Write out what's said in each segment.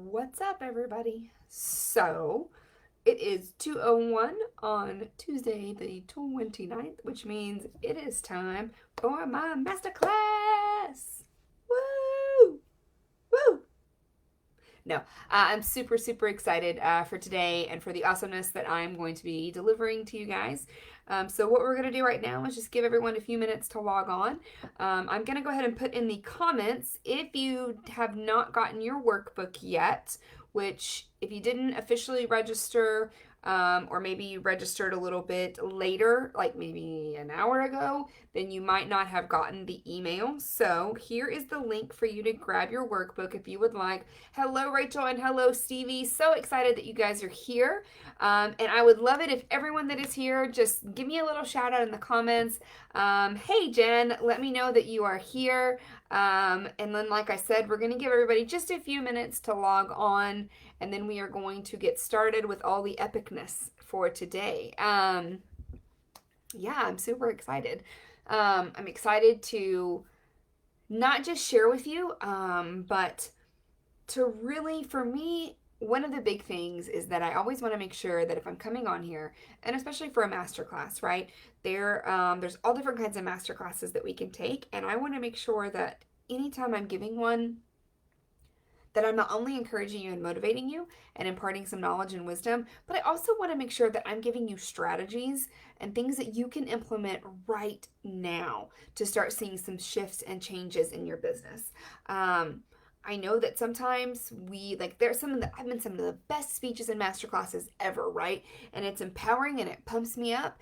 What's up, everybody? So, it is 2:01 on Tuesday, the 29th, which means it is time for my masterclass. Woo! Woo! No, I'm super, super excited for today and for the awesomeness that I'm going to be delivering to you guys. So, what we're going to do right now is just give everyone a few minutes to log on. I'm going to go ahead and put in the comments if you have not gotten your workbook yet, which, if you didn't officially register, or maybe you registered a little bit later, like maybe an hour ago, then you might not have gotten the email. So here is the link for you to grab your workbook if you would like. Hello, Rachel, and hello, Stevie. So excited that you guys are here. And I would love it if everyone that is here just give me a little shout out in the comments. Hey, Jen, let me know that you are here. And then, like I said, we're going to give everybody just a few minutes to log on, and then we are going to get started with all the epicness for today. Yeah, I'm super excited. I'm excited to not just share with you, but to really, for me, one of the big things is that I always want to make sure that if I'm coming on here, and especially for a masterclass, right? There's all different kinds of masterclasses that we can take, and I want to make sure that anytime I'm giving one, that I'm not only encouraging you and motivating you and imparting some knowledge and wisdom, but I also want to make sure that I'm giving you strategies and things that you can implement right now to start seeing some shifts and changes in your business. I know that sometimes there's I've been some of the best speeches and masterclasses ever, right? And it's empowering and it pumps me up.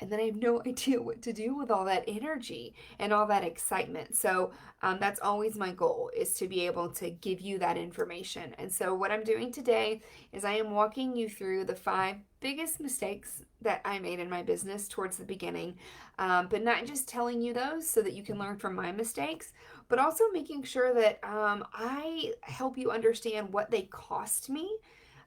And then I have no idea what to do with all that energy and all that excitement. So that's always my goal, is to be able to give you that information. And so what I'm doing today is I am walking you through the 5 biggest mistakes that I made in my business towards the beginning, but not just telling you those so that you can learn from my mistakes, but also making sure that I help you understand what they cost me.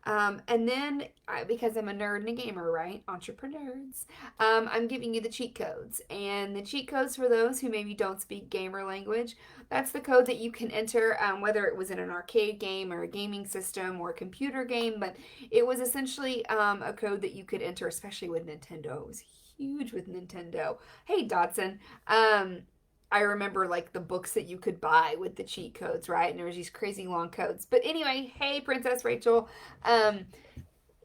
And then, because I'm a nerd and a gamer, right? Entrepreneurs. I'm giving you the cheat codes. And the cheat codes, for those who maybe don't speak gamer language, that's the code that you can enter, whether it was in an arcade game or a gaming system or a computer game. But it was essentially a code that you could enter, especially with Nintendo. It was huge with Nintendo. Hey, Dotson. I remember like the books that you could buy with the cheat codes, right? And there was these crazy long codes. But anyway, hey, Princess Rachel. Um,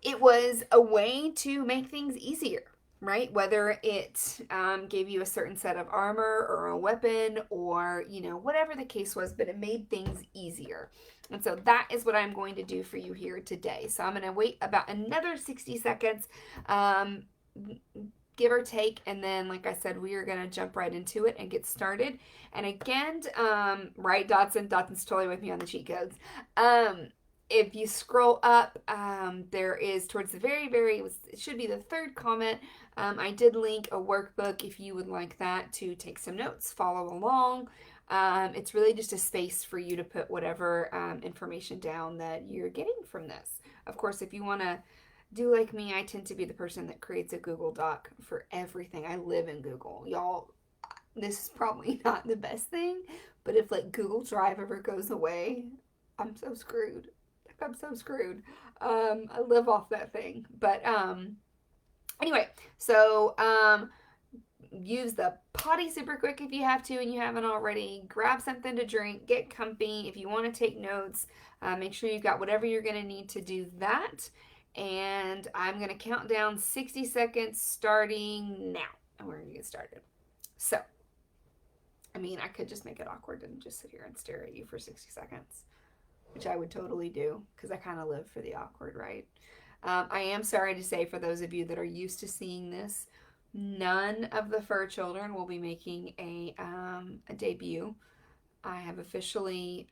it was a way to make things easier, right? Whether it gave you a certain set of armor or a weapon or, whatever the case was, but it made things easier. And so that is what I'm going to do for you here today. So I'm going to wait about another 60 seconds. Give or take, and then, like I said, we are going to jump right into it and get started. And again, right, Dotson's totally with me on the cheat codes. If you scroll up, there is towards the it should be the 3rd comment. I did link a workbook if you would like that to take some notes, follow along. It's really just a space for you to put whatever information down that you're getting from this. Of course, if you want to do like me, I tend to be the person that creates a Google Doc for everything. I live in Google. Y'all, this is probably not the best thing, but if like Google Drive ever goes away, I'm so screwed. I'm so screwed. I live off that thing. But anyway, so use the potty super quick if you have to and you haven't already. Grab something to drink, get comfy. If you want to take notes, make sure you've got whatever you're going to need to do that. And I'm going to count down 60 seconds starting now. And we're going to get started. So, I could just make it awkward and just sit here and stare at you for 60 seconds, which I would totally do because I kind of live for the awkward, right? I am sorry to say, for those of you that are used to seeing this, none of the fur children will be making a debut. I have officially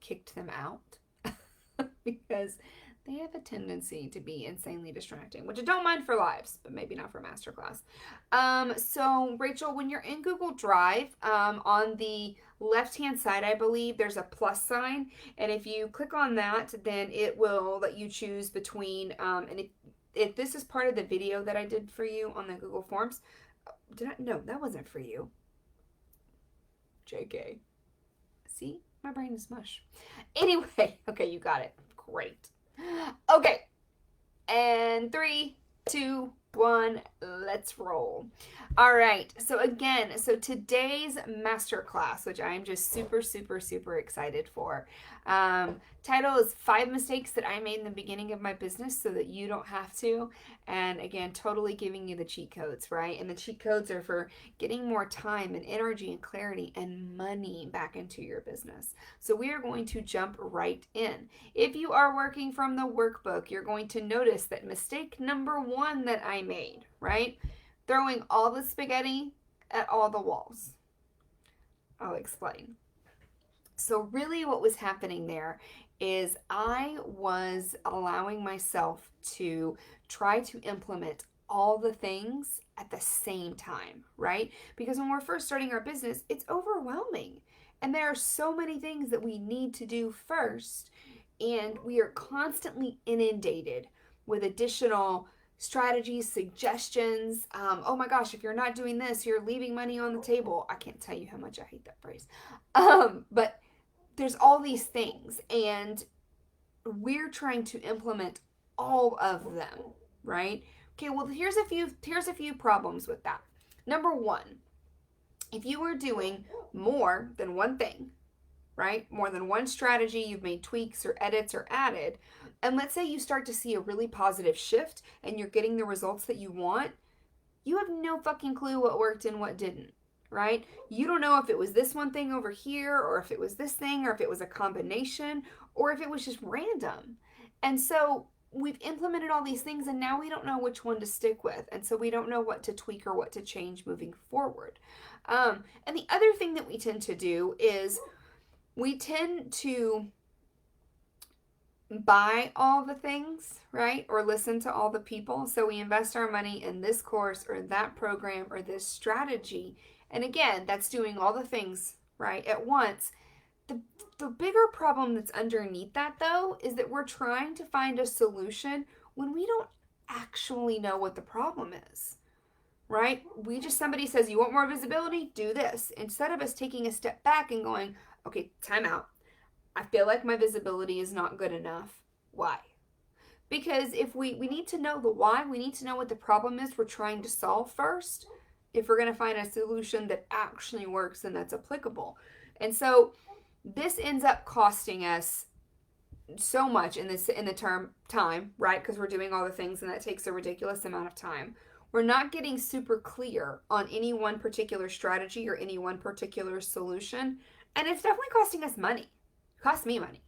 kicked them out because they have a tendency to be insanely distracting, which I don't mind for lives, but maybe not for masterclass. So Rachel, when you're in Google Drive, on the left-hand side, I believe there's a plus sign, and if you click on that, then it will let you choose between, and if this is part of the video that I did for you on the Google Forms, no, that wasn't for you. JK. See? My brain is mush. Anyway, okay, you got it. Great. Okay. And 3, 2, 1, let's roll. All right. So today's masterclass, which I am just super, super, super excited for. Title is 5 mistakes that I made in the beginning of my business so that you don't have to. And again, totally giving you the cheat codes, right? And the cheat codes are for getting more time and energy and clarity and money back into your business. So we are going to jump right in. If you are working from the workbook, you're going to notice that mistake number 1 that I made, right? Throwing all the spaghetti at all the walls. I'll explain. So really what was happening there is I was allowing myself to try to implement all the things at the same time, right? Because when we're first starting our business, it's overwhelming. And there are so many things that we need to do first. And we are constantly inundated with additional strategies, suggestions. Oh my gosh, if you're not doing this, you're leaving money on the table. I can't tell you how much I hate that phrase. But there's all these things, and we're trying to implement all of them, right? Okay, well, here's a few problems with that. Number 1, if you are doing more than one thing, right? More than one strategy, you've made tweaks or edits or added, and let's say you start to see a really positive shift and you're getting the results that you want, you have no fucking clue what worked and what didn't, right? You don't know if it was this one thing over here, or if it was this thing, or if it was a combination, or if it was just random. And so we've implemented all these things and now we don't know which one to stick with. And so we don't know what to tweak or what to change moving forward. And the other thing that we tend to do is we tend to buy all the things, right? Or listen to all the people. So we invest our money in this course or that program or this strategy. And again, that's doing all the things, right, at once. The bigger problem that's underneath that, though, is that we're trying to find a solution when we don't actually know what the problem is, right? Somebody says, you want more visibility? Do this. Instead of us taking a step back and going, okay, time out. I feel like my visibility is not good enough. Why? Because if we need to know the why, we need to know what the problem is we're trying to solve first, if we're going to find a solution that actually works and that's applicable. And so this ends up costing us so much in the term time, right? Because we're doing all the things and that takes a ridiculous amount of time. We're not getting super clear on any one particular strategy or any one particular solution. And it's definitely costing us money. It costs me money.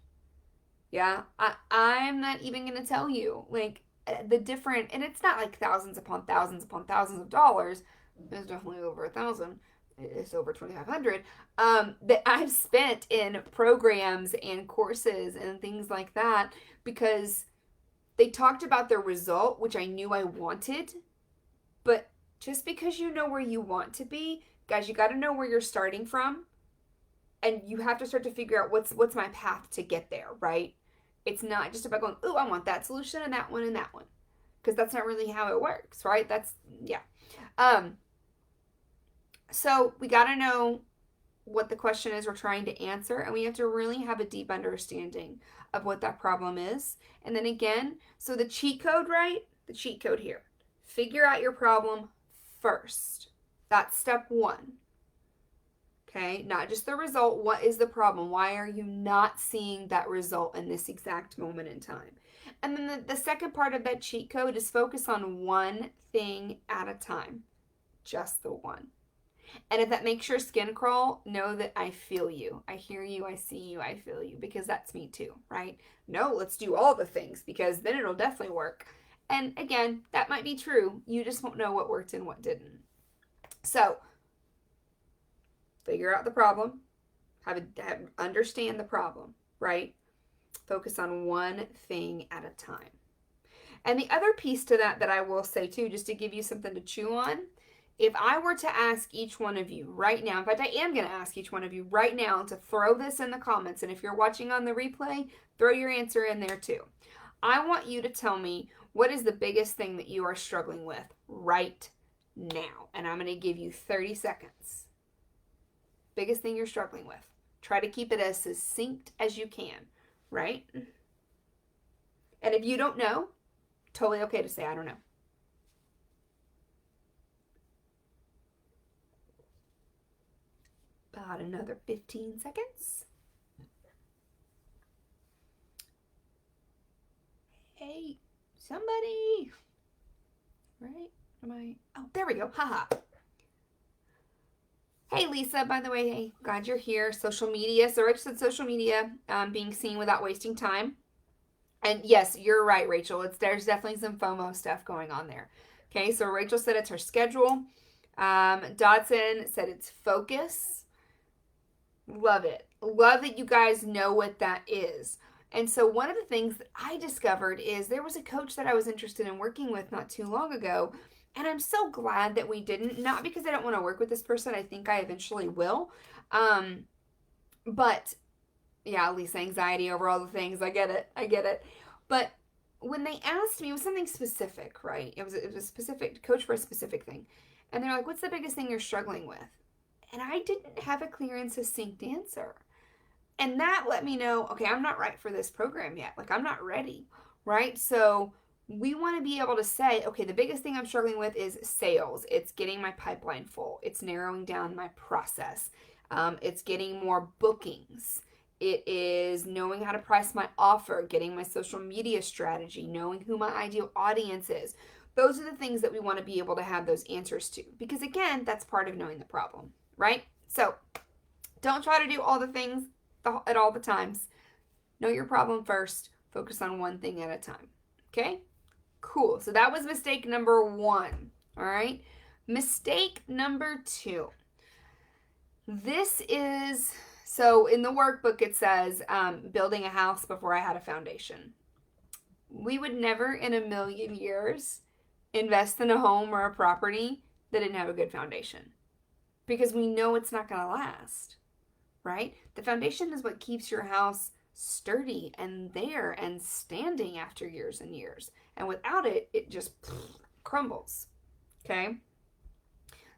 Yeah, I'm not even going to tell you like the different, and it's not like thousands upon thousands of dollars. It's definitely over 1,000. It's over 2,500 that I've spent in programs and courses and things like that because they talked about their result, which I knew I wanted. But just because you know where you want to be, guys, you got to know where you're starting from. And you have to start to figure out what's my path to get there, right? It's not just about going, oh, I want that solution and that one and that one. Because that's not really how it works, right? Yeah. So we got to know what the question is we're trying to answer, and we have to really have a deep understanding of what that problem is. And then again, so the cheat code, right? The cheat code here. Figure out your problem first. That's step 1. Okay, not just the result. What is the problem? Why are you not seeing that result in this exact moment in time? And then the second part of that cheat code is focus on one thing at a time. Just the one. And if that makes your skin crawl, know that I feel you. I hear you, I see you, I feel you, because that's me too, right? No, let's do all the things because then it'll definitely work. And again, that might be true. You just won't know what worked and what didn't. So, figure out the problem. Understand the problem, right? Focus on one thing at a time. And the other piece to that I will say too, just to give you something to chew on, if I were to ask each one of you right now, in fact, I am going to ask each one of you right now to throw this in the comments. And if you're watching on the replay, throw your answer in there too. I want you to tell me what is the biggest thing that you are struggling with right now. And I'm going to give you 30 seconds. Biggest thing you're struggling with. Try to keep it as succinct as you can, right? And if you don't know, totally okay to say, I don't know. About another 15 seconds. Hey, somebody. Right? Oh, there we go. Haha. Hey, Lisa, by the way, hey, glad you're here. Social media. So Rachel said social media, being seen without wasting time. And yes, you're right, Rachel. There's definitely some FOMO stuff going on there. Okay, so Rachel said it's her schedule. Dodson said it's focus. Love it. Love that you guys know what that is. And so one of the things that I discovered is there was a coach that I was interested in working with not too long ago. And I'm so glad that we didn't. Not because I don't want to work with this person. I think I eventually will. But yeah, at least anxiety over all the things. I get it. But when they asked me, it was something specific, right? It was a specific coach for a specific thing. And they're like, what's the biggest thing you're struggling with? And I didn't have a clear and succinct answer. And that let me know, okay, I'm not right for this program yet. Like, I'm not ready, right? So we want to be able to say, okay, the biggest thing I'm struggling with is sales. It's getting my pipeline full. It's narrowing down my process. It's getting more bookings. It is knowing how to price my offer, getting my social media strategy, knowing who my ideal audience is. Those are the things that we want to be able to have those answers to. Because again, that's part of knowing the problem, right? So don't try to do all the things at all the times. Know your problem first. Focus on one thing at a time. Okay? Cool. So that was mistake number 1. All right? Mistake number 2. This is, so in the workbook it says, building a house before I had a foundation. We would never in a million years invest in a home or a property that didn't have a good foundation. Because we know it's not going to last. Right? The foundation is what keeps your house sturdy and there and standing after years and years. And without it, it just crumbles. Okay?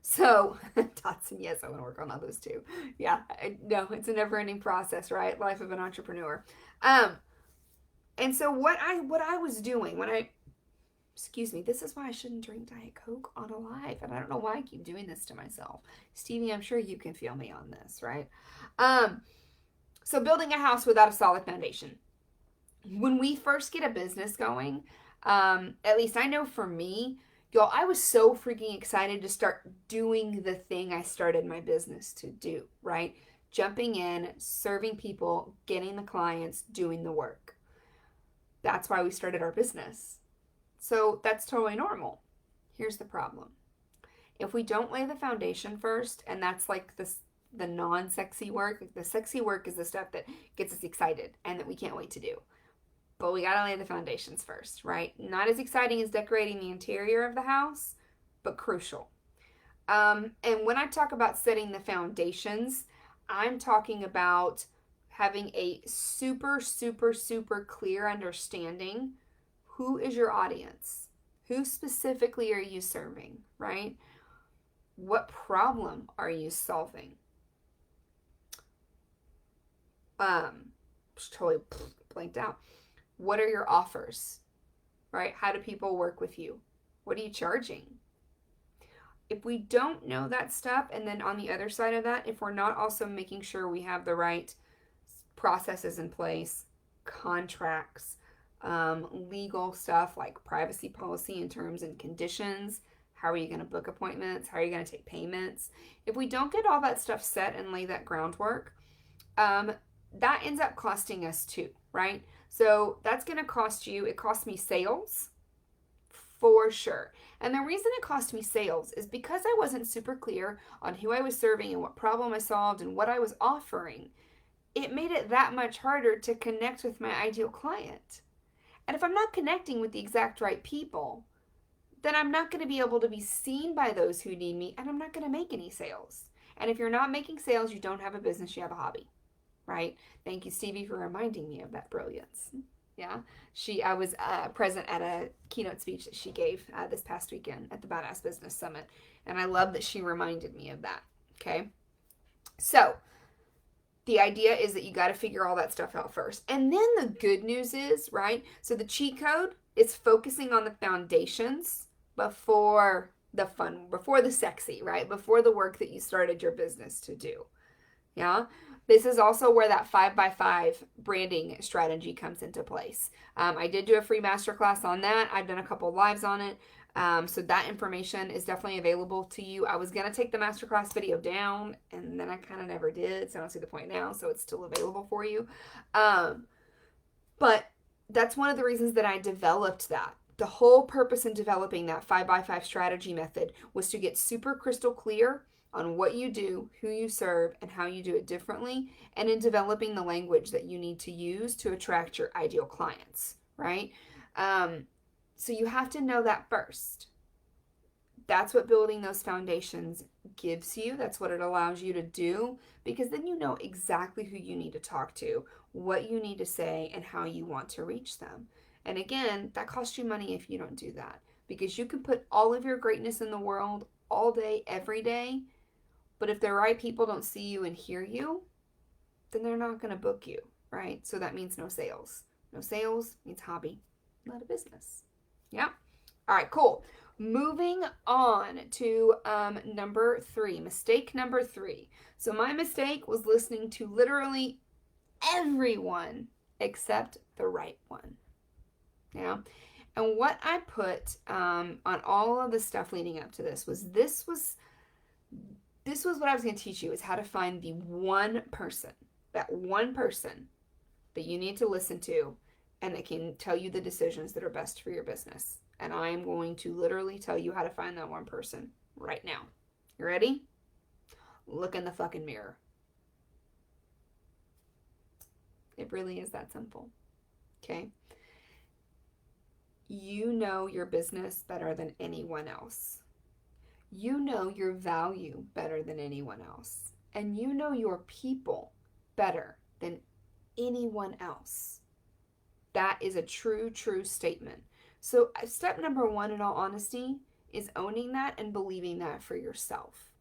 So, Dotson, yes, I want to work on others too. Yeah, no, it's a never-ending process, right? Life of an entrepreneur. And so what I was doing excuse me, this is why I shouldn't drink Diet Coke on a live. And I don't know why I keep doing this to myself. Stevie, I'm sure you can feel me on this, right? So building a house without a solid foundation. When we first get a business going, at least I know for me, y'all, I was so freaking excited to start doing the thing I started my business to do, right? Jumping in, serving people, getting the clients, doing the work. That's why we started our business. So that's totally normal. Here's the problem. If we don't lay the foundation first, and that's like the non-sexy work, the sexy work is the stuff that gets us excited and that we can't wait to do. But we gotta lay the foundations first, right? Not as exciting as decorating the interior of the house, but crucial. And when I talk about setting the foundations, I'm talking about having a super, super, super clear understanding. Who is your audience? Who specifically are you serving, right? What problem are you solving? Totally blanked out. What are your offers, right? How do people work with you? What are you charging? If we don't know that stuff, and then on the other side of that, if we're not also making sure we have the right processes in place, contracts, legal stuff like privacy policy and terms and conditions, how are you going to book appointments, how are you going to take payments? If we don't get all that stuff set and lay that groundwork, that ends up costing us too, right? So that's going to cost you, it cost me sales for sure. And the reason it cost me sales is because I wasn't super clear on who I was serving and what problem I solved and what I was offering. It made it that much harder to connect with my ideal client. And if I'm not connecting with the exact right people, then I'm not going to be able to be seen by those who need me, and I'm not going to make any sales. And if you're not making sales, you don't have a business, you have a hobby, right? Thank you, Stevie, for reminding me of that brilliance. Yeah, I was present at a keynote speech that she gave this past weekend at the Badass Business Summit, and I love that she reminded me of that, okay? So, the idea is that you got to figure all that stuff out first. And then the good news is, right? So the cheat code is focusing on the foundations before the fun, before the sexy, right? Before the work that you started your business to do. Yeah. This is also where that 5x5 branding strategy comes into place. I did do a free masterclass on that. I've done a couple lives on it. So that information is definitely available to you. I was going to take the masterclass video down and then I kind of never did. So I don't see the point now. So it's still available for you. But that's one of the reasons that I developed that. The whole purpose in developing that 5x5 strategy method was to get super crystal clear on what you do, who you serve, and how you do it differently, and in developing the language that you need to use to attract your ideal clients, right? So you have to know that first. That's what building those foundations gives you. That's what it allows you to do, because then you know exactly who you need to talk to, what you need to say, and how you want to reach them. And again, that costs you money if you don't do that, because you can put all of your greatness in the world all day, every day, but if the right people don't see you and hear you, then they're not going to book you, right? So that means no sales. No sales means hobby, not a business. Yeah. All right, cool. Moving on to number 3, mistake number 3. So my mistake was listening to literally everyone except the right one. Yeah. And what I put on all of the stuff leading up to this was what I was going to teach you, is how to find the one person that you need to listen to and that can tell you the decisions that are best for your business. And I am going to literally tell you how to find that one person right now. You ready? Look in the fucking mirror. It really is that simple. Okay? You know your business better than anyone else. You know your value better than anyone else. And you know your people better than anyone else. That is a true, true statement. So step number 1, in all honesty, is owning that and believing that for yourself.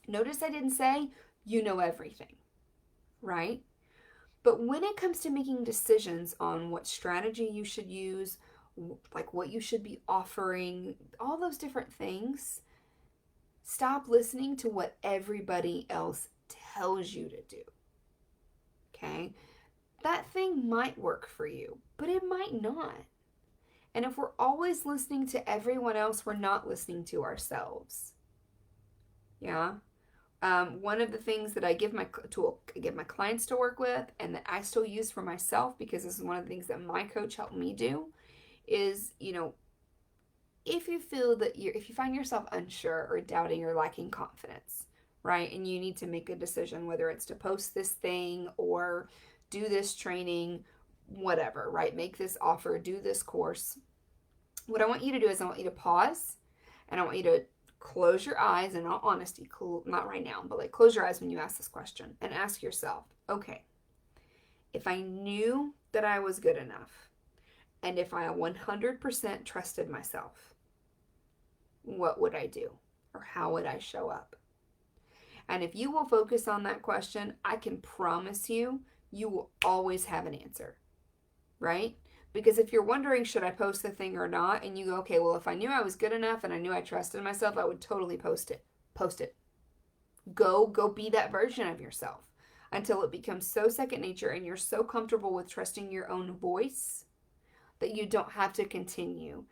Notice I didn't say you know everything, right? But when it comes to making decisions on what strategy you should use, like what you should be offering, all those different things, stop listening to what everybody else tells you to do. Okay? That thing might work for you, but it might not. And if we're always listening to everyone else, we're not listening to ourselves. Yeah? One of the things that I give my clients to work with, and that I still use for myself, because this is one of the things that my coach helped me do, is, if you feel that if you find yourself unsure or doubting or lacking confidence, right, and you need to make a decision whether it's to post this thing or do this training, whatever, right, make this offer, do this course, what I want you to do is I want you to pause, and I want you to close your eyes, in all honesty, not right now, but like close your eyes when you ask this question and ask yourself, okay, if I knew that I was good enough, and if I 100% trusted myself, what would I do? Or how would I show up? And if you will focus on that question, I can promise you, you will always have an answer, right? Because if you're wondering, should I post the thing or not? And you go, okay, well, if I knew I was good enough and I knew I trusted myself, I would totally post it. Post it. Go be that version of yourself until it becomes so second nature and you're so comfortable with trusting your own voice that you don't have to continue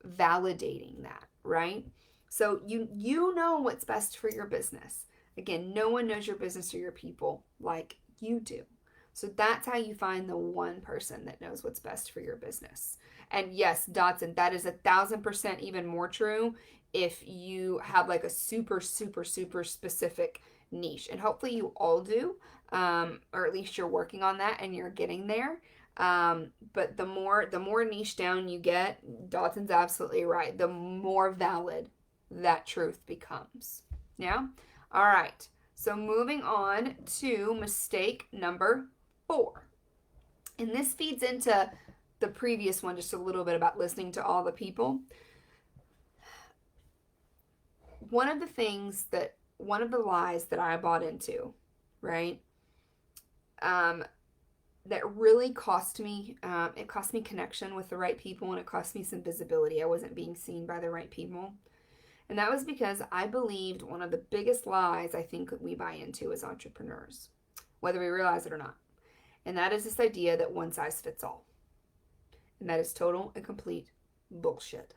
validating that, right? So you know what's best for your business. Again, no one knows your business or your people like you do. So that's how you find the one person that knows what's best for your business. And yes, Dotson, that is 1,000% even more true if you have like a super, super, super specific niche. And hopefully you all do, or at least you're working on that and you're getting there. But the more niche down you get, Dotson's absolutely right, the more valid that truth becomes. Yeah? All right. So moving on to mistake number 4. And this feeds into the previous one just a little bit about listening to all the people. One of the lies that I bought into, right, that really cost me. It cost me connection with the right people, and it cost me some visibility. I wasn't being seen by the right people. And that was because I believed one of the biggest lies I think that we buy into as entrepreneurs, whether we realize it or not. And that is this idea that one size fits all. And that is total and complete bullshit.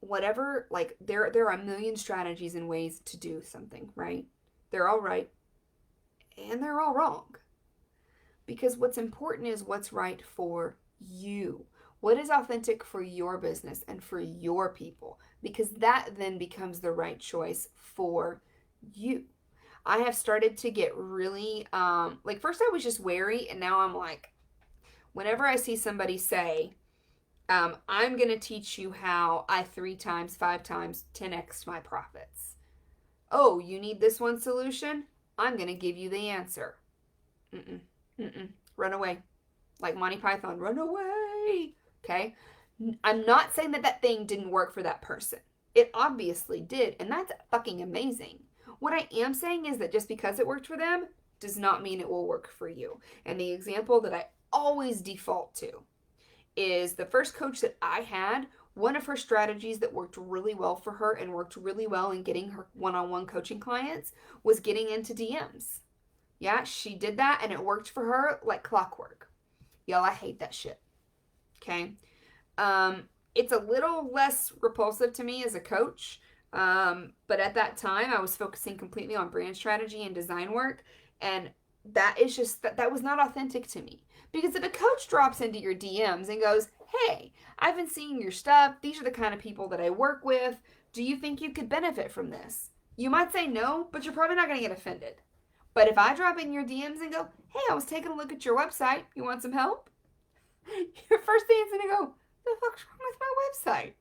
Whatever, like, there are a million strategies and ways to do something, right? They're all right and they're all wrong. Because what's important is what's right for you. What is authentic for your business and for your people? Because that then becomes the right choice for you. I have started to get really, like, first I was just wary, and now I'm like, whenever I see somebody say, I'm going to teach you how I 3 times, 5 times, 10x my profits. Oh, you need this one solution? I'm going to give you the answer. Run away. Like Monty Python, run away. Okay? I'm not saying that that thing didn't work for that person. It obviously did, and that's fucking amazing. What I am saying is that just because it worked for them does not mean it will work for you. And the example that I always default to is the first coach that I had. One of her strategies that worked really well for her and worked really well in getting her one-on-one coaching clients was getting into DMs. Yeah, she did that and it worked for her like clockwork. Y'all, I hate that shit. Okay? It's a little less repulsive to me as a coach. But at that time, I was focusing completely on brand strategy and design work. And that is just, that was not authentic to me. Because if a coach drops into your DMs and goes, hey, I've been seeing your stuff. These are the kind of people that I work with. Do you think you could benefit from this? You might say no, but you're probably not going to get offended. But if I drop in your DMs and go, hey, I was taking a look at your website. You want some help? Your first thing is going to go, the fuck's wrong with my website?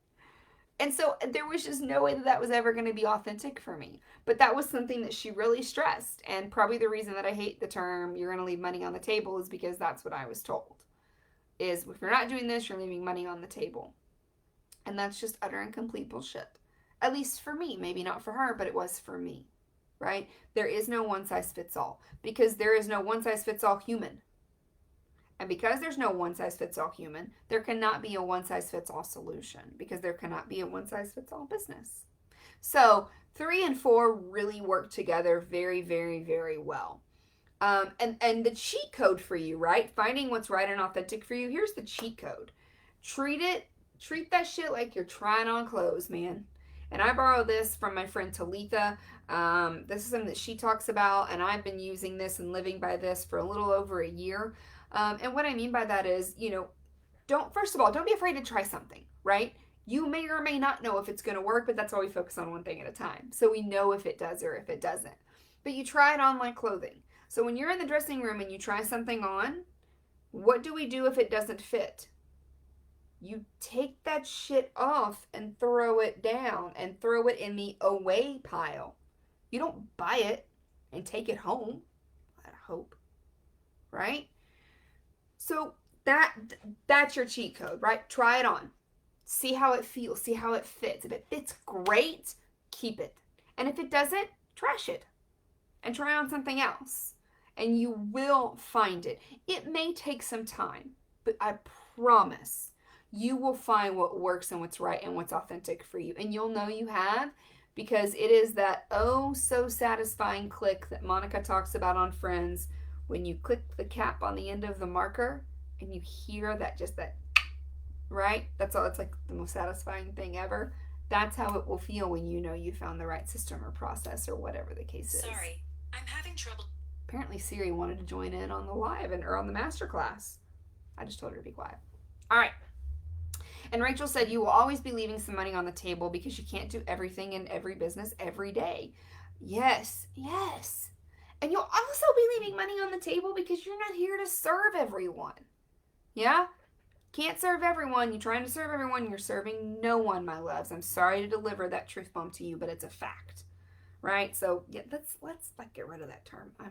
And so there was just no way that that was ever going to be authentic for me. But that was something that she really stressed. And probably the reason that I hate the term, you're going to leave money on the table, is because that's what I was told. Is if you're not doing this, you're leaving money on the table. And that's just utter and complete bullshit. At least for me. Maybe not for her, but it was for me. Right? There is no one size fits all. Because there is no one size fits all human. And because there's no one size fits all human, there cannot be a one size fits all solution, because there cannot be a one size fits all business. So 3 and 4 really work together very, very, very well. And the cheat code for you, right? Finding what's right and authentic for you. Here's the cheat code. Treat that shit like you're trying on clothes, man. And I borrowed this from my friend Talitha. This is something that she talks about, and I've been using this and living by this for a little over a year. And what I mean by that is, don't be afraid to try something, right? You may or may not know if it's going to work, but that's why we focus on one thing at a time. So we know if it does or if it doesn't. But you try it on like clothing. So when you're in the dressing room and you try something on, what do we do if it doesn't fit? You take that shit off and throw it down and throw it in the away pile. You don't buy it and take it home, I hope, right? So that's your cheat code, right? Try it on. See how it feels. See how it fits. If it fits great, keep it. And if it doesn't, trash it. And try on something else. And you will find it. It may take some time, but I promise you will find what works and what's right and what's authentic for you. And you'll know you have, because it is that oh so satisfying click that Monica talks about on Friends. When you click the cap on the end of the marker and you hear that, right? That's all. It's like the most satisfying thing ever. That's how it will feel when you know you found the right system or process or whatever the case is. Sorry, I'm having trouble. Apparently Siri wanted to join in on the live or on the masterclass. I just told her to be quiet. All right. And Rachel said, you will always be leaving some money on the table because you can't do everything in every business every day. Yes. And you'll also be leaving money on the table because you're not here to serve everyone. Yeah? Can't serve everyone. You're trying to serve everyone. You're serving no one, my loves. I'm sorry to deliver that truth bomb to you, but it's a fact. Right? So, yeah, let's get rid of that term. I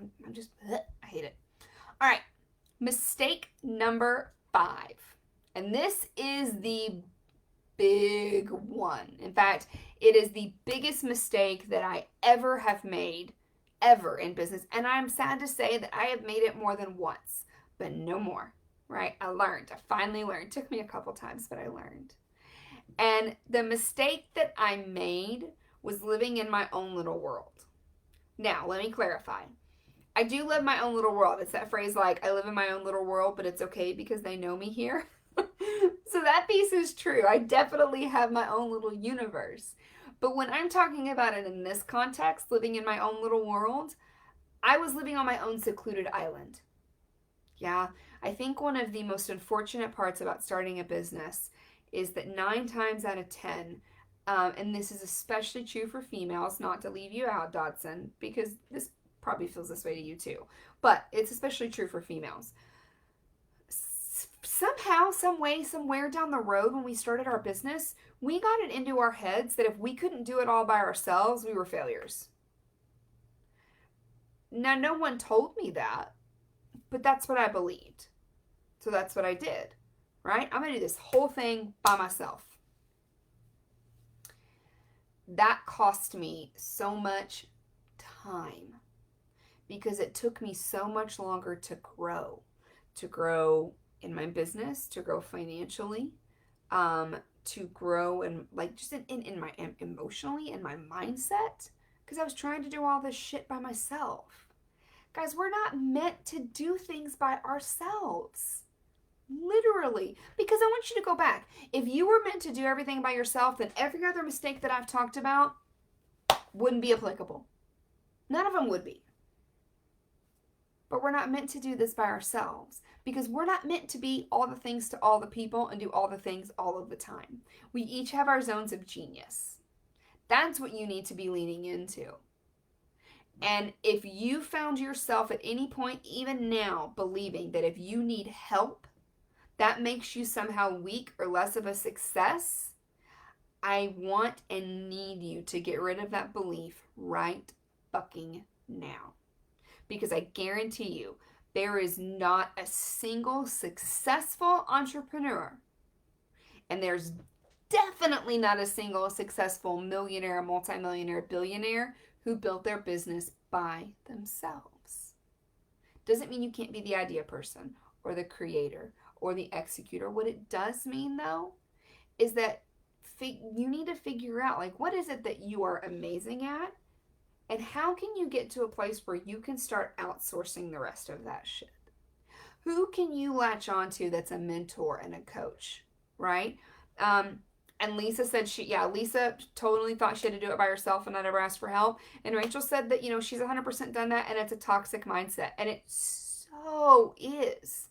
hate it. All right. Mistake number 5. And this is the big one. In fact, it is the biggest mistake that I ever have made, ever in business. And I'm sad to say that I have made it more than once, but no more, right? I learned. I finally learned. It took me a couple times, but I learned. And the mistake that I made was living in my own little world. Now, let me clarify. I do live my own little world. It's that phrase like, I live in my own little world, but it's okay because they know me here. So that piece is true. I definitely have my own little universe. But when I'm talking about it in this context, living in my own little world, I was living on my own secluded island. Yeah, I think one of the most unfortunate parts about starting a business is that 9 times out of 10, and this is especially true for females, not to leave you out, Dodson, because this probably feels this way to you too, but it's especially true for females. Somehow, some way, somewhere down the road when we started our business, we got it into our heads that if we couldn't do it all by ourselves, we were failures. Now, no one told me that, but that's what I believed. So that's what I did, right? I'm going to do this whole thing by myself. That cost me so much time because it took me so much longer to grow in my business, to grow financially, to grow and like just in my emotionally, in my mindset, because I was trying to do all this shit by myself. Guys, we're not meant to do things by ourselves. Literally. Because I want you to go back. If you were meant to do everything by yourself, then every other mistake that I've talked about wouldn't be applicable. None of them would be. But we're not meant to do this by ourselves because we're not meant to be all the things to all the people and do all the things all of the time. We each have our zones of genius. That's what you need to be leaning into. And if you found yourself at any point, even now, believing that if you need help, that makes you somehow weak or less of a success, I want and need you to get rid of that belief right fucking now. Because I guarantee you, there is not a single successful entrepreneur, and there's definitely not a single successful millionaire, multimillionaire, billionaire who built their business by themselves. Doesn't mean you can't be the idea person or the creator or the executor. What it does mean, though, is that you need to figure out, like, what is it that you are amazing at? And how can you get to a place where you can start outsourcing the rest of that shit? Who can you latch onto that's a mentor and a coach, right? And Lisa said Lisa totally thought she had to do it by herself and not ever asked for help. And Rachel said that, she's 100% done that and it's a toxic mindset. And it so is.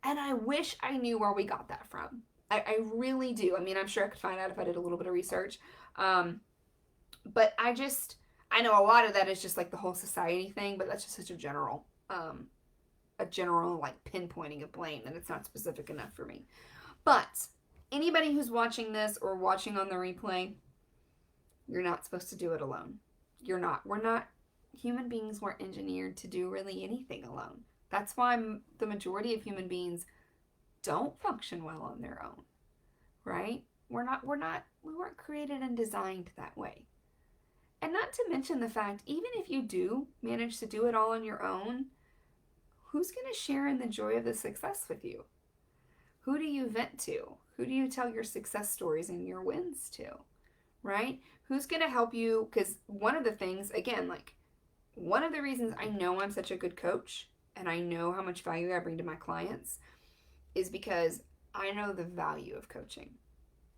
And I wish I knew where we got that from. I really do. I mean, I'm sure I could find out if I did a little bit of research. But I know a lot of that is just like the whole society thing, but that's just such a general like pinpointing of blame that it's not specific enough for me. But anybody who's watching this or watching on the replay, you're not supposed to do it alone. You're not. We're not. Human beings weren't engineered to do really anything alone. That's why the majority of human beings don't function well on their own, right? We weren't created and designed that way. And not to mention the fact, even if you do manage to do it all on your own, who's going to share in the joy of the success with you? Who do you vent to? Who do you tell your success stories and your wins to, right? Who's going to help you? Because one of the things, again, like one of the reasons I know I'm such a good coach and I know how much value I bring to my clients is because I know the value of coaching.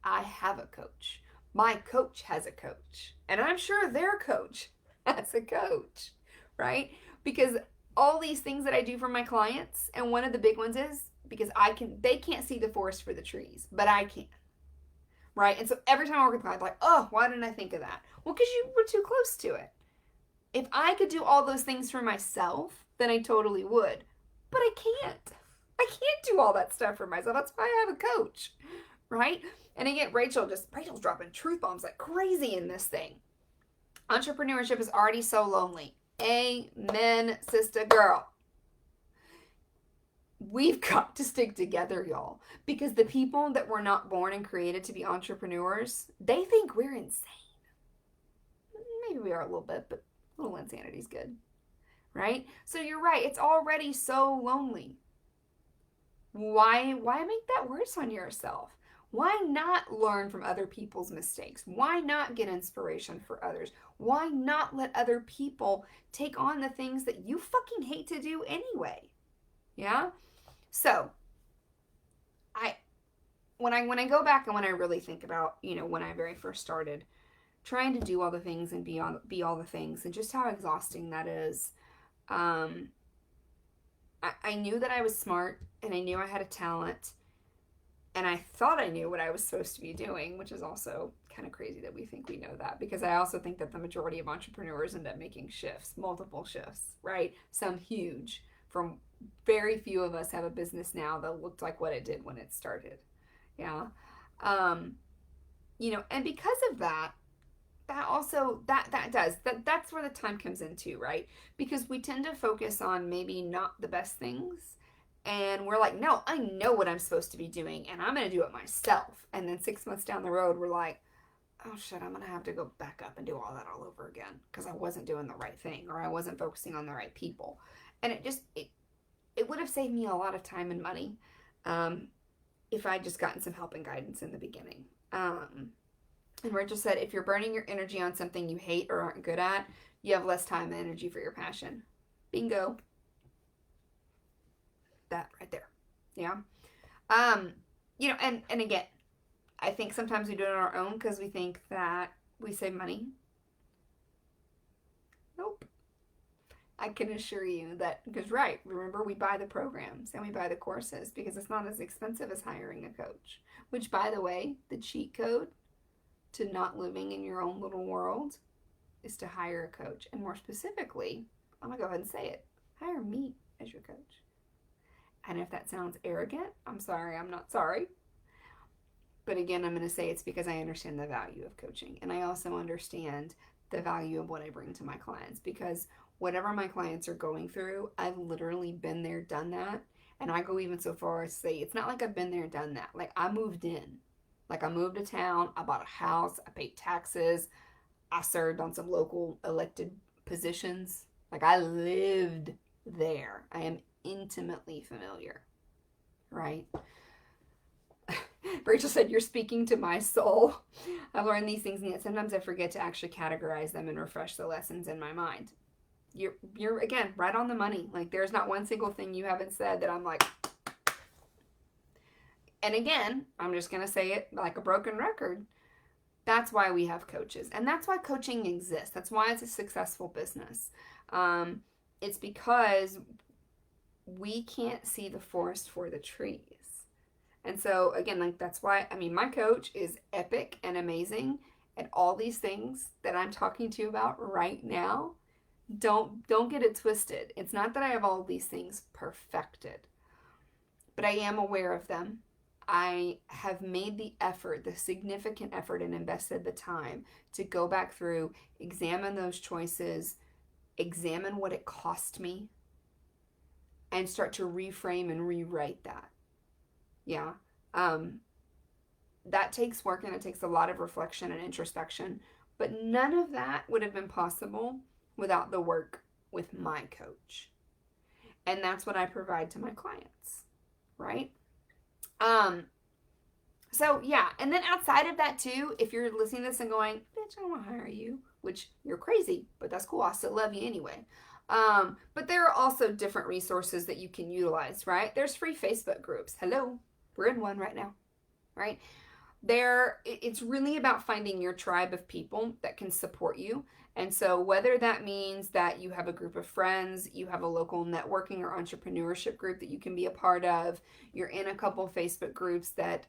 I have a coach. My coach has a coach. And I'm sure their coach has a coach, right? Because all these things that I do for my clients, and one of the big ones is because they can't see the forest for the trees, but I can, right? And so every time I work with a client, I'm like, oh, why didn't I think of that? Well, because you were too close to it. If I could do all those things for myself, then I totally would. But I can't. I can't do all that stuff for myself. That's why I have a coach, right? And again, Rachel's dropping truth bombs like crazy in this thing. Entrepreneurship is already so lonely. Amen, sister girl. We've got to stick together, y'all. Because the people that were not born and created to be entrepreneurs, they think we're insane. Maybe we are a little bit, but a little insanity is good, right? So you're right. It's already so lonely. Why make that worse on yourself? Why not learn from other people's mistakes? Why not get inspiration for others? Why not let other people take on the things that you fucking hate to do anyway? Yeah? So, I when I go back and when I really think about, when I very first started trying to do all the things and be all the things and just how exhausting that is. I knew that I was smart and I knew I had a talent and I thought I knew what I was supposed to be doing, which is also kind of crazy that we think we know that, because I also think that the majority of entrepreneurs end up making shifts, multiple shifts, right? Some huge. From very few of us have a business now that looked like what it did when it started. Yeah. Um, and because of that, that also that's where the time comes in too, right? Because we tend to focus on maybe not the best things, and we're like, no, I know what I'm supposed to be doing and I'm going to do it myself. And then 6 months down the road, we're like, oh shit, I'm going to have to go back up and do all that all over again because I wasn't doing the right thing or I wasn't focusing on the right people. And it would have saved me a lot of time and money, if I just gotten some help and guidance in the beginning. And Rachel said, if you're burning your energy on something you hate or aren't good at, you have less time and energy for your passion. Bingo. That right there. Yeah. And again, I think sometimes we do it on our own because we think that we save money. Nope. I can assure you that, because remember, we buy the programs and we buy the courses because it's not as expensive as hiring a coach. Which, by the way, the cheat code to not living in your own little world is to hire a coach. And more specifically, I'm going to go ahead and say it. Hire me as your coach. And if that sounds arrogant, I'm sorry, I'm not sorry. But again, I'm going to say it's because I understand the value of coaching. And I also understand the value of what I bring to my clients. Because whatever my clients are going through, I've literally been there, done that. And I go even so far as to say, it's not like I've been there, done that. Like, I moved in. Like, I moved to town, I bought a house, I paid taxes, I served on some local elected positions. Like, I lived there. I am intimately familiar, right? Rachel said, you're speaking to my soul. I've learned these things, and yet sometimes I forget to actually categorize them and refresh the lessons in my mind. You're again, right on the money. Like, there's not one single thing you haven't said that I'm like... And again, I'm just going to say it like a broken record. That's why we have coaches. And that's why coaching exists. That's why it's a successful business. It's because we can't see the forest for the trees. And so, again, like, that's why, my coach is epic and amazing. And all these things that I'm talking to you about right now, don't get it twisted. It's not that I have all these things perfected, but I am aware of them. I have made the effort, the significant effort, and invested the time to go back through, examine those choices, examine what it cost me, and start to reframe and rewrite that. Yeah. That takes work and it takes a lot of reflection and introspection, but none of that would have been possible without the work with my coach. And that's what I provide to my clients, right? So yeah, and then outside of that too, if you're listening to this and going, bitch, I don't want to hire you, which you're crazy, but that's cool. I still love you anyway. But there are also different resources that you can utilize, right? There's free Facebook groups. Hello, we're in one right now, right? It's really about finding your tribe of people that can support you. And so whether that means that you have a group of friends, you have a local networking or entrepreneurship group that you can be a part of, you're in a couple of Facebook groups that,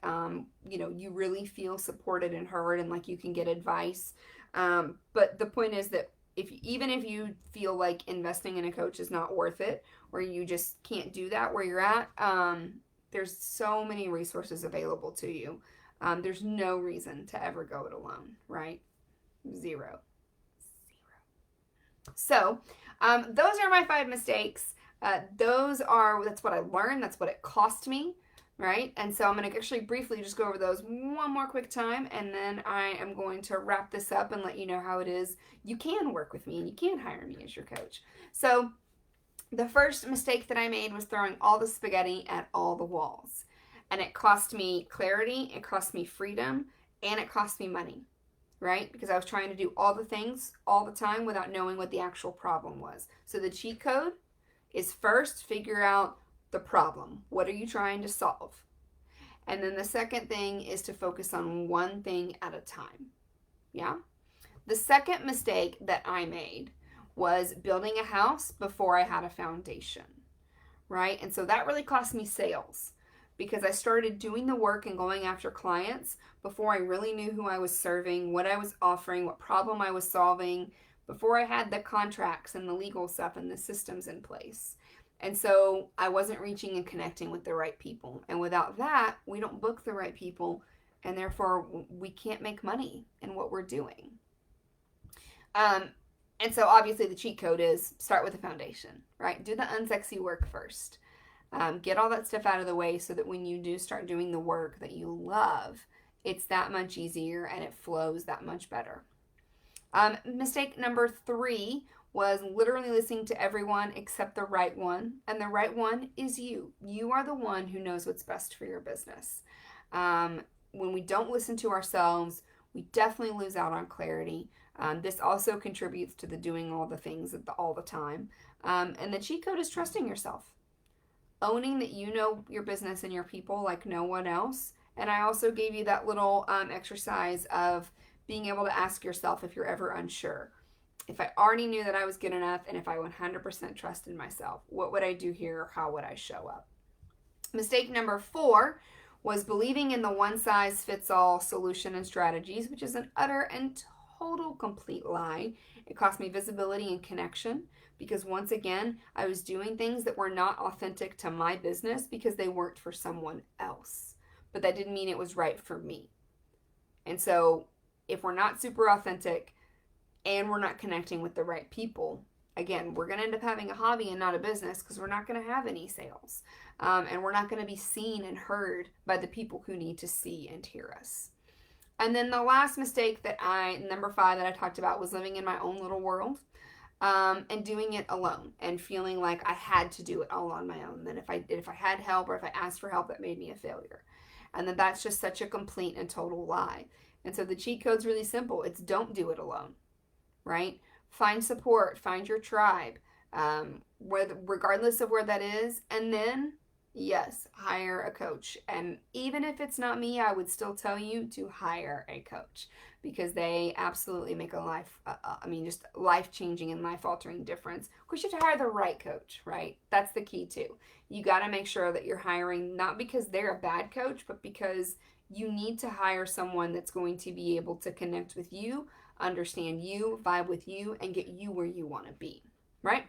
you really feel supported and heard and like you can get advice. But the point is that even if you feel like investing in a coach is not worth it, or you just can't do that where you're at, there's so many resources available to you. There's no reason to ever go it alone, right? Zero. So, those are my 5 mistakes. That's what I learned. That's what it cost me, right? And so I'm going to actually briefly just go over those one more quick time, and then I am going to wrap this up and let you know how it is you can work with me and you can hire me as your coach. So, The first mistake that I made was throwing all the spaghetti at all the walls. And it cost me clarity, it cost me freedom, and it cost me money, right? Because I was trying to do all the things all the time without knowing what the actual problem was. So the cheat code is first figure out the problem. What are you trying to solve? And then the second thing is to focus on one thing at a time. Yeah? The second mistake that I made was building a house before I had a foundation, right? And so that really cost me sales because I started doing the work and going after clients before I really knew who I was serving, what I was offering, what problem I was solving, before I had the contracts and the legal stuff and the systems in place. And so I wasn't reaching and connecting with the right people. And without that, we don't book the right people, and therefore we can't make money in what we're doing. And so obviously the cheat code is start with the foundation, right? Do the unsexy work first. Get all that stuff out of the way so that when you do start doing the work that you love, it's that much easier and it flows that much better. Mistake number 3 was literally listening to everyone except the right one. And the right one is you. You are the one who knows what's best for your business. When we don't listen to ourselves, we definitely lose out on clarity. This also contributes to the doing all the things all the time. And the cheat code is trusting yourself. Owning that you know your business and your people like no one else. And I also gave you that little exercise of being able to ask yourself if you're ever unsure. If I already knew that I was good enough and if I 100% trusted myself, what would I do here? How would I show up? Mistake number 4 was believing in the one-size-fits-all solution and strategies, which is an utter and total complete lie. It cost me visibility and connection because once again, I was doing things that were not authentic to my business because they worked for someone else. But that didn't mean it was right for me. And so if we're not super authentic and we're not connecting with the right people, again, we're going to end up having a hobby and not a business because we're not going to have any sales. And we're not going to be seen and heard by the people who need to see and hear us. And then the last mistake number 5 that I talked about was living in my own little world and doing it alone and feeling like I had to do it all on my own. That if I had help or if I asked for help, that made me a failure. And then that's just such a complete and total lie. And so the cheat code's really simple. It's don't do it alone, right? Find support, find your tribe, regardless of where that is. And then, yes, hire a coach. And even if it's not me, I would still tell you to hire a coach because they absolutely make a just life-changing and life-altering difference. Of course, you have to hire the right coach, right? That's the key too. You got to make sure that you're hiring not because they're a bad coach, but because you need to hire someone that's going to be able to connect with you, understand you, vibe with you, and get you where you want to be, right?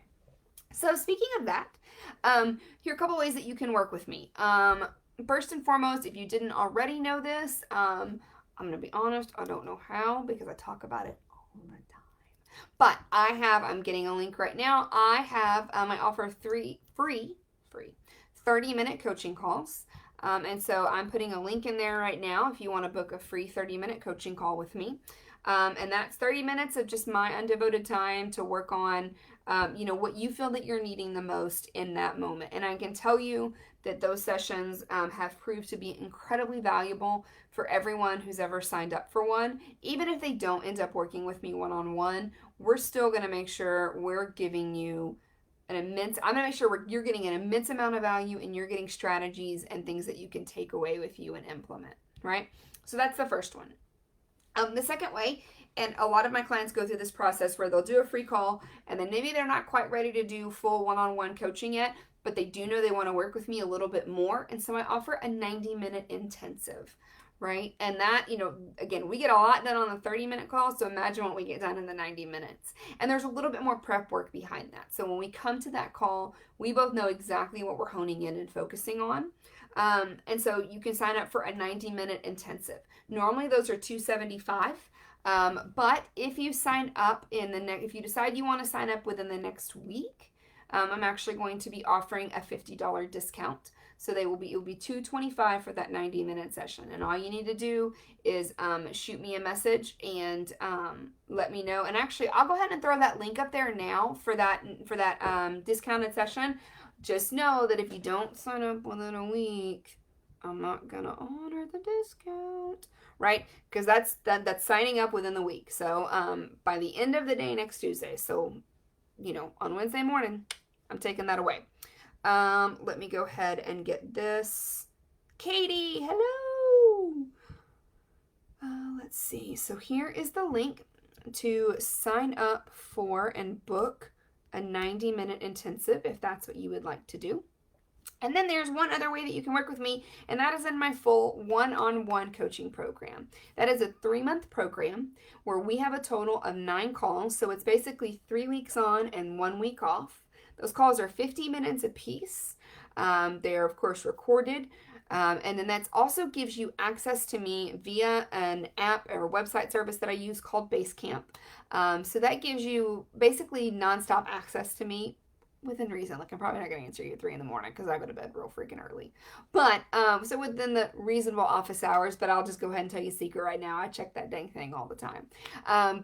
So speaking of that, here are a couple ways that you can work with me. First and foremost, if you didn't already know this, I'm going to be honest, I don't know how because I talk about it all the time. But I'm getting a link right now. I offer 3 free 30-minute coaching calls. And so I'm putting a link in there right now if you want to book a free 30-minute coaching call with me. And that's 30 minutes of just my undevoted time to work on, what you feel that you're needing the most in that moment. And I can tell you that those sessions have proved to be incredibly valuable for everyone who's ever signed up for one. Even if they don't end up working with me one-on-one, we're still going to make sure we're giving you I'm going to make sure you're getting an immense amount of value and you're getting strategies and things that you can take away with you and implement, right? So that's the first one. The second way, and a lot of my clients go through this process where they'll do a free call and then maybe they're not quite ready to do full one-on-one coaching yet, but they do know they want to work with me a little bit more. And so I offer a 90-minute intensive, right? And that, again, we get a lot done on the 30-minute call, so imagine what we get done in the 90 minutes. And there's a little bit more prep work behind that. So when we come to that call, we both know exactly what we're honing in and focusing on. And so you can sign up for a 90-minute intensive. Normally those are $275. But if you sign up if you decide you want to sign up within the next week, I'm actually going to be offering a $50 discount. So it will be $225 for that 90-minute session. And all you need to do is shoot me a message and let me know. And actually, I'll go ahead and throw that link up there now for that discounted session. Just know that if you don't sign up within a week, I'm not gonna honor the discount, right? Because that's signing up within the week. So by the end of the day next Tuesday, so on Wednesday morning, I'm taking that away. Let me go ahead and get this. Katie, hello. Let's see. So here is the link to sign up for and book a 90-minute intensive if that's what you would like to do. And then there's one other way that you can work with me, and that is in my full one-on-one coaching program. That is a 3-month program where we have a total of 9 calls. So it's basically 3 weeks on and 1 week off. Those calls are 50 minutes apiece. They are, of course, recorded. And then that also gives you access to me via an app or website service that I use called Basecamp. So that gives you basically nonstop access to me within reason. Like, I'm probably not going to answer you at 3 in the morning because I go to bed real freaking early. But, so within the reasonable office hours, but I'll just go ahead and tell you a secret right now. I check that dang thing all the time.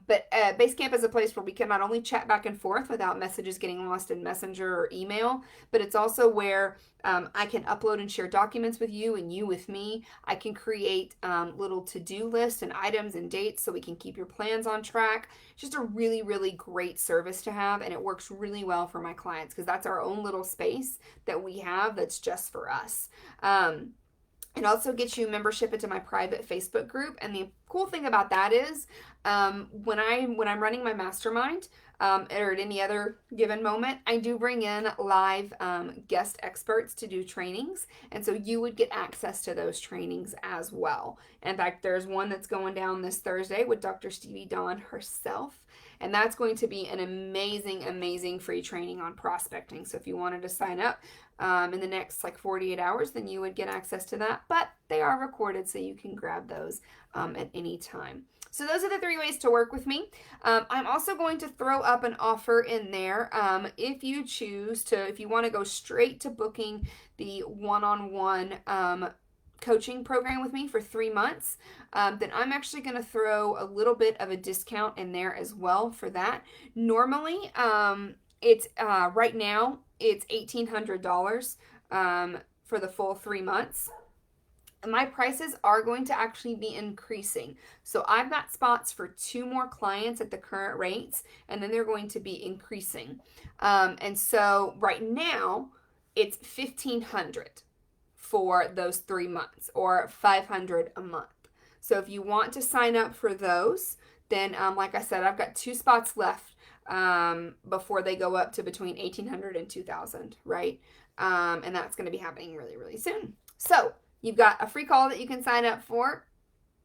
But Basecamp is a place where we can not only chat back and forth without messages getting lost in Messenger or email, but it's also where I can upload and share documents with you and you with me. I can create little to-do lists and items and dates so we can keep your plans on track. It's just a really, really great service to have, and it works really well for my clients because that's our own little space that we have that's just for us. It also gets you membership into my private Facebook group, and the cool thing about that is when I'm running my mastermind, or at any other given moment, I do bring in live guest experts to do trainings. And so you would get access to those trainings as well. In fact, there's one that's going down this Thursday with Dr. Stevie Dawn herself. And that's going to be an amazing, amazing free training on prospecting. So if you wanted to sign up in the next 48 hours, then you would get access to that. But they are recorded, so you can grab those at any time. So those are the 3 ways to work with me. I'm also going to throw up an offer in there. If you choose to, if you want to go straight to booking the one-on-one coaching program with me for 3 months, then I'm actually going to throw a little bit of a discount in there as well for that. Normally, it's right now, it's $1,800 for the full 3 months. My prices are going to actually be increasing. So I've got spots for 2 more clients at the current rates, and then they're going to be increasing. And so right now, it's $1,500 for those 3 months, or $500 a month. So if you want to sign up for those, then like I said, I've got 2 spots left before they go up to between $1,800 and $2,000, right? And that's going to be happening really, really soon. So you've got a free call that you can sign up for.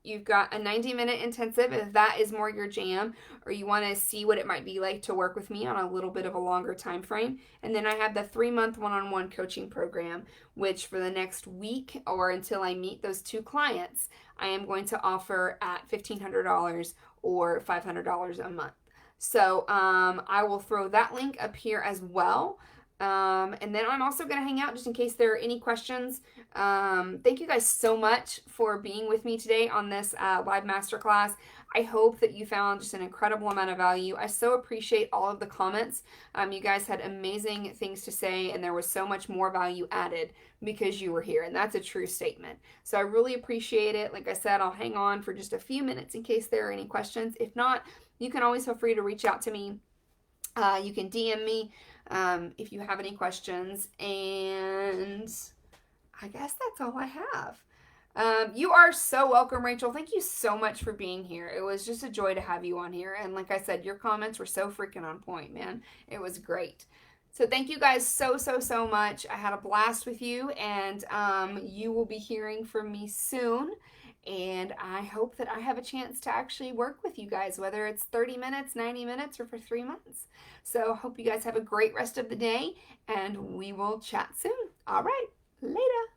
You've got a 90-minute intensive if that is more your jam, or you want to see what it might be like to work with me on a little bit of a longer time frame. And then I have the 3-month one-on-one coaching program, which for the next week or until I meet those 2 clients, I am going to offer at $1,500 or $500 a month. So I will throw that link up here as well. And then I'm also going to hang out just in case there are any questions. Thank you guys so much for being with me today on this live masterclass. I hope that you found just an incredible amount of value. I so appreciate all of the comments. You guys had amazing things to say, and there was so much more value added because you were here, and that's a true statement. So I really appreciate it. Like I said, I'll hang on for just a few minutes in case there are any questions. If not, you can always feel free to reach out to me. You can DM me if you have any questions, and I guess that's all I have. You are so welcome, Rachel. Thank you so much for being here. It was just a joy to have you on here, and like I said, your comments were so freaking on point, man. It was great. So thank you guys so much. I had a blast with you, and you will be hearing from me soon. And I hope that I have a chance to actually work with you guys, whether it's 30 minutes, 90 minutes, or for 3 months. So hope you guys have a great rest of the day, and we will chat soon. All right, later.